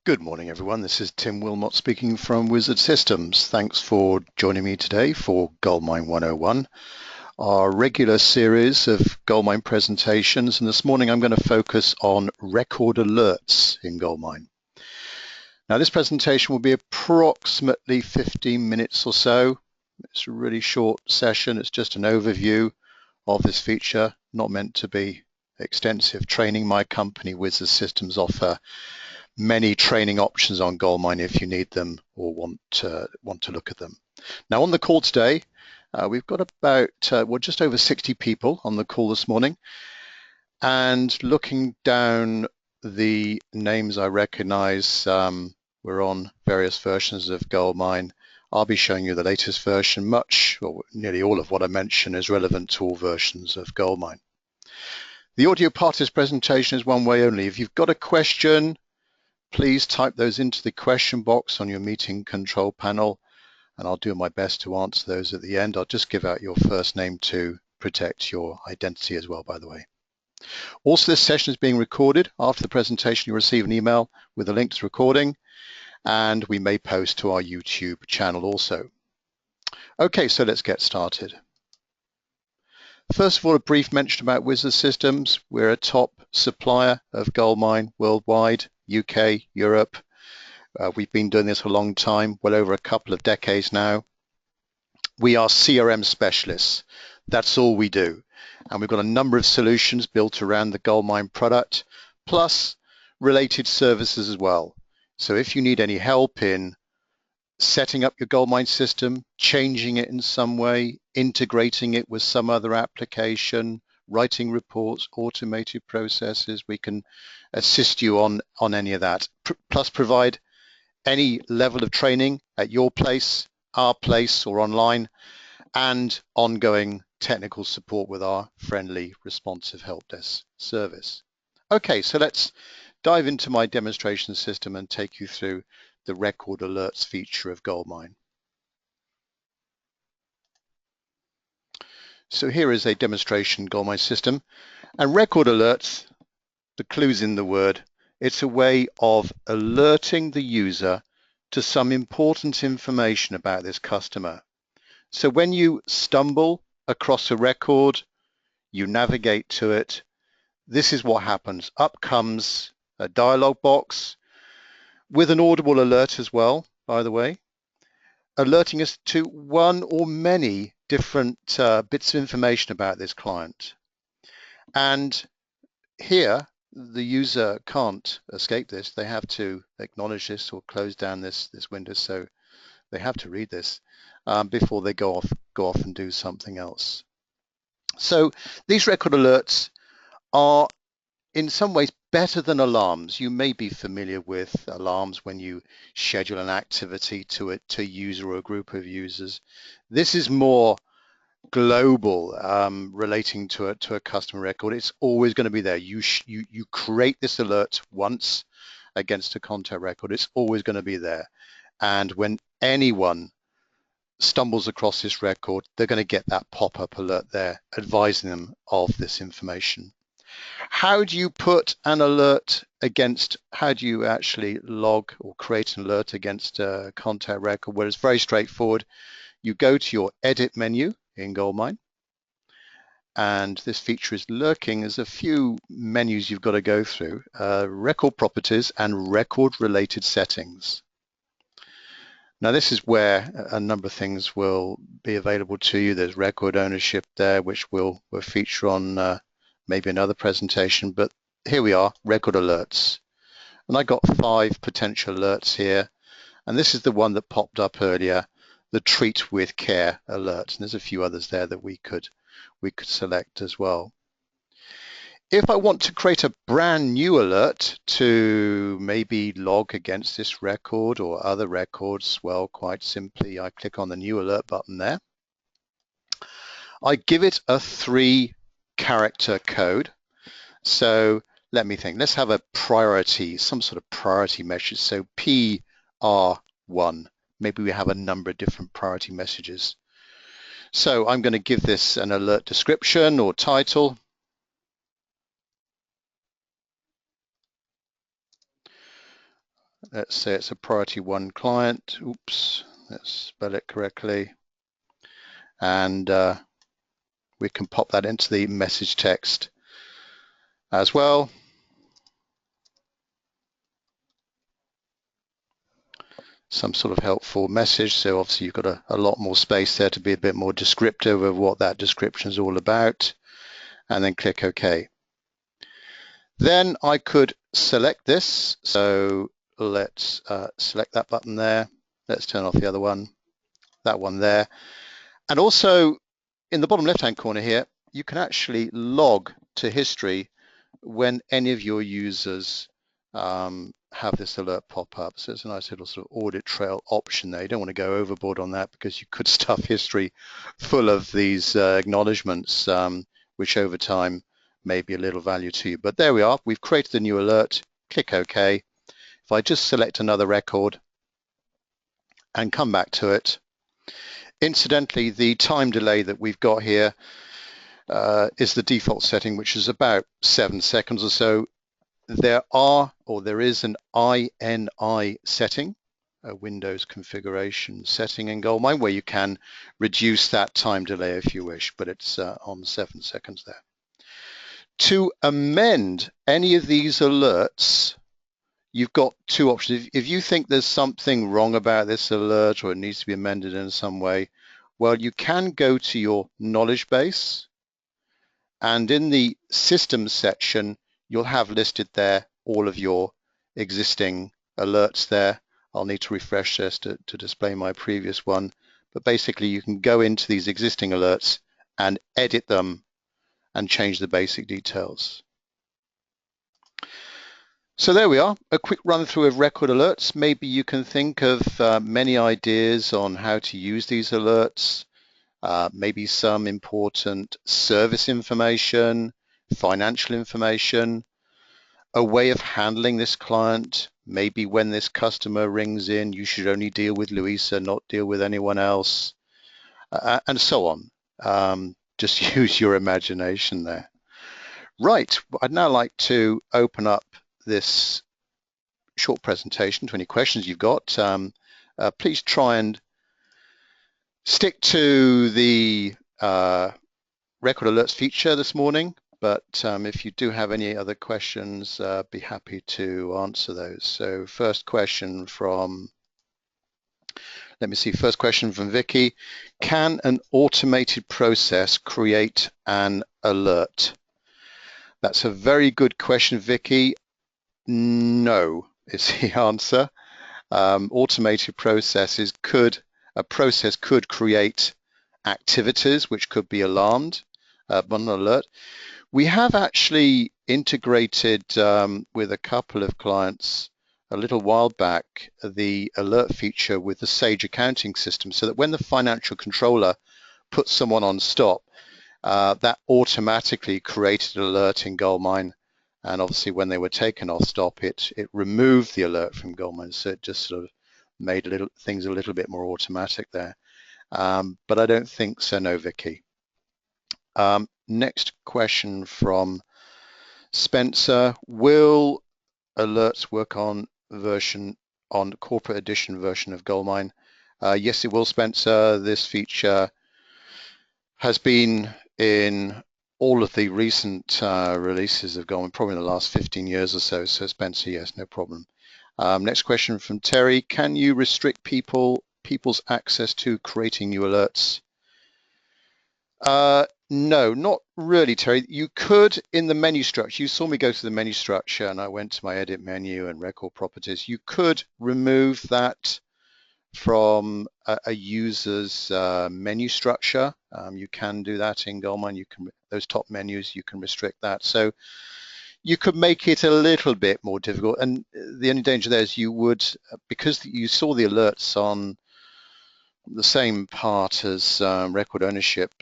Good morning, everyone. This is Tim Wilmot speaking from Wizard Systems. Thanks for joining me today for GoldMine 101, our regular series of GoldMine presentations. And this morning I'm going to focus on record alerts in GoldMine. Now, this presentation will be approximately 15 minutes or so. It's a really short session. It's just an overview of this feature, not meant to be extensive training. My company, Wizard Systems, offer many training options on GoldMine if you need them or want to look at them. Now, on the call today, we've got about just over 60 people on the call this morning, and looking down the names I recognize, we're on various versions of GoldMine. I'll be showing you the latest version. Much or nearly all of what I mention is relevant to all versions of GoldMine. The audio part of this presentation is one way only. If you've got a question, please type those into the question box on your meeting control panel, and I'll do my best to answer those at the end. I'll just give out your first name to protect your identity as well, by the way. Also, this session is being recorded. After the presentation, you'll receive an email with a link to the recording, and we may post to our YouTube channel also. Okay, so let's get started. First of all, a brief mention about Wizard Systems. We're a top supplier of GoldMine worldwide, UK, Europe. We've been doing this a long time, well over a couple of decades now. We are CRM specialists. That's all we do. And we've got a number of solutions built around the GoldMine product, plus related services as well. So if you need any help in setting up your GoldMine system, changing it in some way, integrating it with some other application, writing reports, automated processes, we can assist you on any of that. Plus provide any level of training at your place, our place, or online, and ongoing technical support with our friendly, responsive help desk service. Okay, so let's dive into my demonstration system and take you through the record alerts feature of GoldMine. So here is a demonstration GoldMine system, and record alerts, the clue's in the word, it's a way of alerting the user to some important information about this customer. So when you stumble across a record, you navigate to it, this is what happens. Up comes a dialog box with an audible alert as well, by the way, alerting us to one or many different bits of information about this client. And here, the user can't escape this. They have to acknowledge this or close down this window. So they have to read this before they go off and do something else. So these record alerts are in some ways better than alarms. You may be familiar with alarms when you schedule an activity to a user or a group of users. This is more global, relating to a customer record. It's always going to be there. You create this alert once against a contact record. It's always going to be there. And when anyone stumbles across this record, they're going to get that pop-up alert there advising them of this information. How do you put an alert against, how do you actually log or create an alert against a contact record? Well, it's very straightforward. You go to your edit menu in GoldMine, and this feature is lurking. There's a few menus you've got to go through, record properties and record related settings. Now this is where a number of things will be available to you. There's record ownership there, which we'll feature on maybe another presentation, but here we are, record alerts. And I got 5 potential alerts here, and this is the one that popped up earlier, the treat with care alert. And there's a few others there that we could select as well. If I want to create a brand new alert to maybe log against this record or other records, well, quite simply, I click on the new alert button there. I give it a 3-character code. So let me think, let's have a priority, some sort of priority message. So PR1, maybe we have a number of different priority messages. So I'm going to give this an alert description or title. Let's say it's a priority 1 client. Oops, let's spell it correctly. And we can pop that into the message text as well. Some sort of helpful message. So obviously you've got a lot more space there to be a bit more descriptive of what that description is all about. And then click OK. Then I could select this. So let's select that button there. Let's turn off the other one, that one there. And also in the bottom left-hand corner here, you can actually log to history when any of your users have this alert pop up. So it's a nice little sort of audit trail option there. You don't want to go overboard on that because you could stuff history full of these acknowledgements, which over time may be a little value to you. But there we are. We've created a new alert. Click OK. If I just select another record and come back to it, incidentally, the time delay that we've got here is the default setting, which is about 7 seconds or so. There is an INI setting, a Windows configuration setting in GoldMine, where you can reduce that time delay if you wish, but it's on 7 seconds there. To amend any of these alerts, you've got 2 options. If you think there's something wrong about this alert or it needs to be amended in some way, well, you can go to your knowledge base, and in the systems section, you'll have listed there all of your existing alerts there. I'll need to refresh this to display my previous one. But basically, you can go into these existing alerts and edit them and change the basic details. So there we are, a quick run through of record alerts. Maybe you can think of many ideas on how to use these alerts. Maybe some important service information, financial information, a way of handling this client. Maybe when this customer rings in, you should only deal with Louisa, not deal with anyone else, and so on. Just use your imagination there. Right, I'd now like to open up this short presentation to any questions you've got. Please try and stick to the record alerts feature this morning, but if you do have any other questions, be happy to answer those. So first question from Vicky. Can an automated process create an alert? That's a very good question, Vicky. No is the answer. Automated processes a process could create activities which could be alarmed, but not alert. We have actually integrated with a couple of clients a little while back the alert feature with the Sage accounting system, so that when the financial controller puts someone on stop, that automatically created an alert in GoldMine. And obviously when they were taken off stop, it removed the alert from GoldMine. So it just sort of made things a little bit more automatic there. But I don't think so, no, Vicky. Next question from Spencer. Will alerts work on corporate edition version of GoldMine? Yes, it will, Spencer. This feature has been in all of the recent releases of GoldMine, probably in the last 15 years or so. So Spencer, yes, no problem. Next question from Terry. Can you restrict people's access to creating new alerts? No, not really, Terry. You could in the menu structure. You saw me go to the menu structure and I went to my edit menu and record properties. You could remove that from a user's menu structure. You can do that in GoldMine. Those top menus, you can restrict that. So you could make it a little bit more difficult. And the only danger there is you would, because you saw the alerts on the same part as record ownership,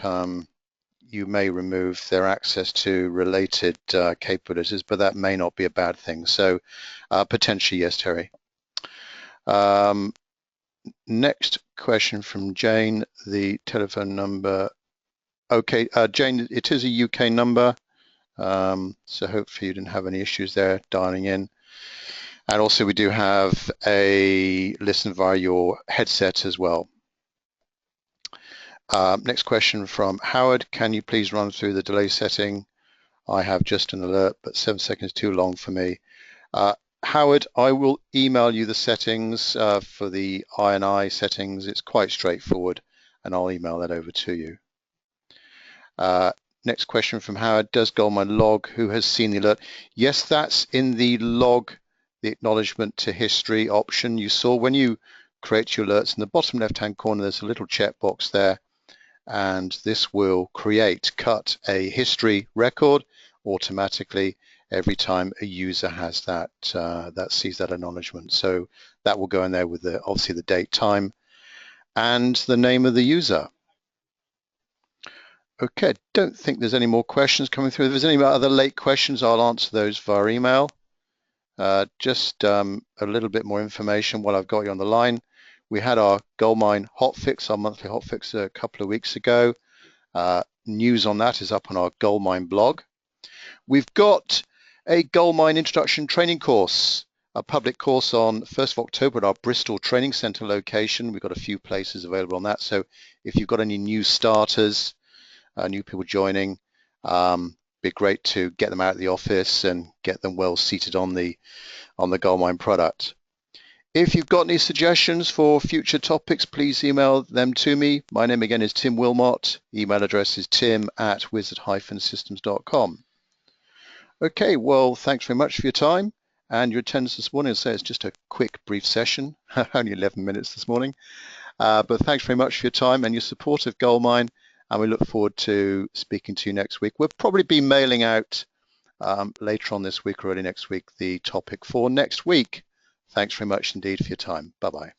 you may remove their access to related capabilities, but that may not be a bad thing. So potentially, yes, Terry. Next question from Jane, the telephone number. Okay, Jane, it is a UK number, so hopefully you didn't have any issues there dialing in. And also we do have a listen via your headset as well. Next question from Howard. Can you please run through the delay setting? I have just an alert, but 7 seconds is too long for me. Howard, I will email you the settings for the I&I settings. It's quite straightforward, and I'll email that over to you. Next question from Howard. Does GoldMine log who has seen the alert? Yes, that's in the log, the acknowledgement to history option. You saw when you create your alerts in the bottom left-hand corner, there's a little checkbox there, and this will cut a history record automatically every time a user has that sees that acknowledgement. So that will go in there with obviously the date, time, and the name of the user. Okay, don't think there's any more questions coming through. If there's any other late questions, I'll answer those via email. Just a little bit more information while I've got you on the line. We had our GoldMine hotfix, our monthly hotfix, a couple of weeks ago. News on that is up on our GoldMine blog. We've got a GoldMine introduction training course, a public course on 1st of October at our Bristol Training Centre location. We've got a few places available on that. So if you've got any new starters, new people joining, be great to get them out of the office and get them well seated on the GoldMine product. If you've got any suggestions for future topics, please email them to me. My name again is Tim Wilmot. Email address is tim@wizard-systems.com. Okay, well, thanks very much for your time and your attendance this morning. I'll say it's just a quick, brief session, only 11 minutes this morning. But thanks very much for your time and your support of GoldMine, and we look forward to speaking to you next week. We'll probably be mailing out later on this week or early next week the topic for next week. Thanks very much indeed for your time. Bye-bye.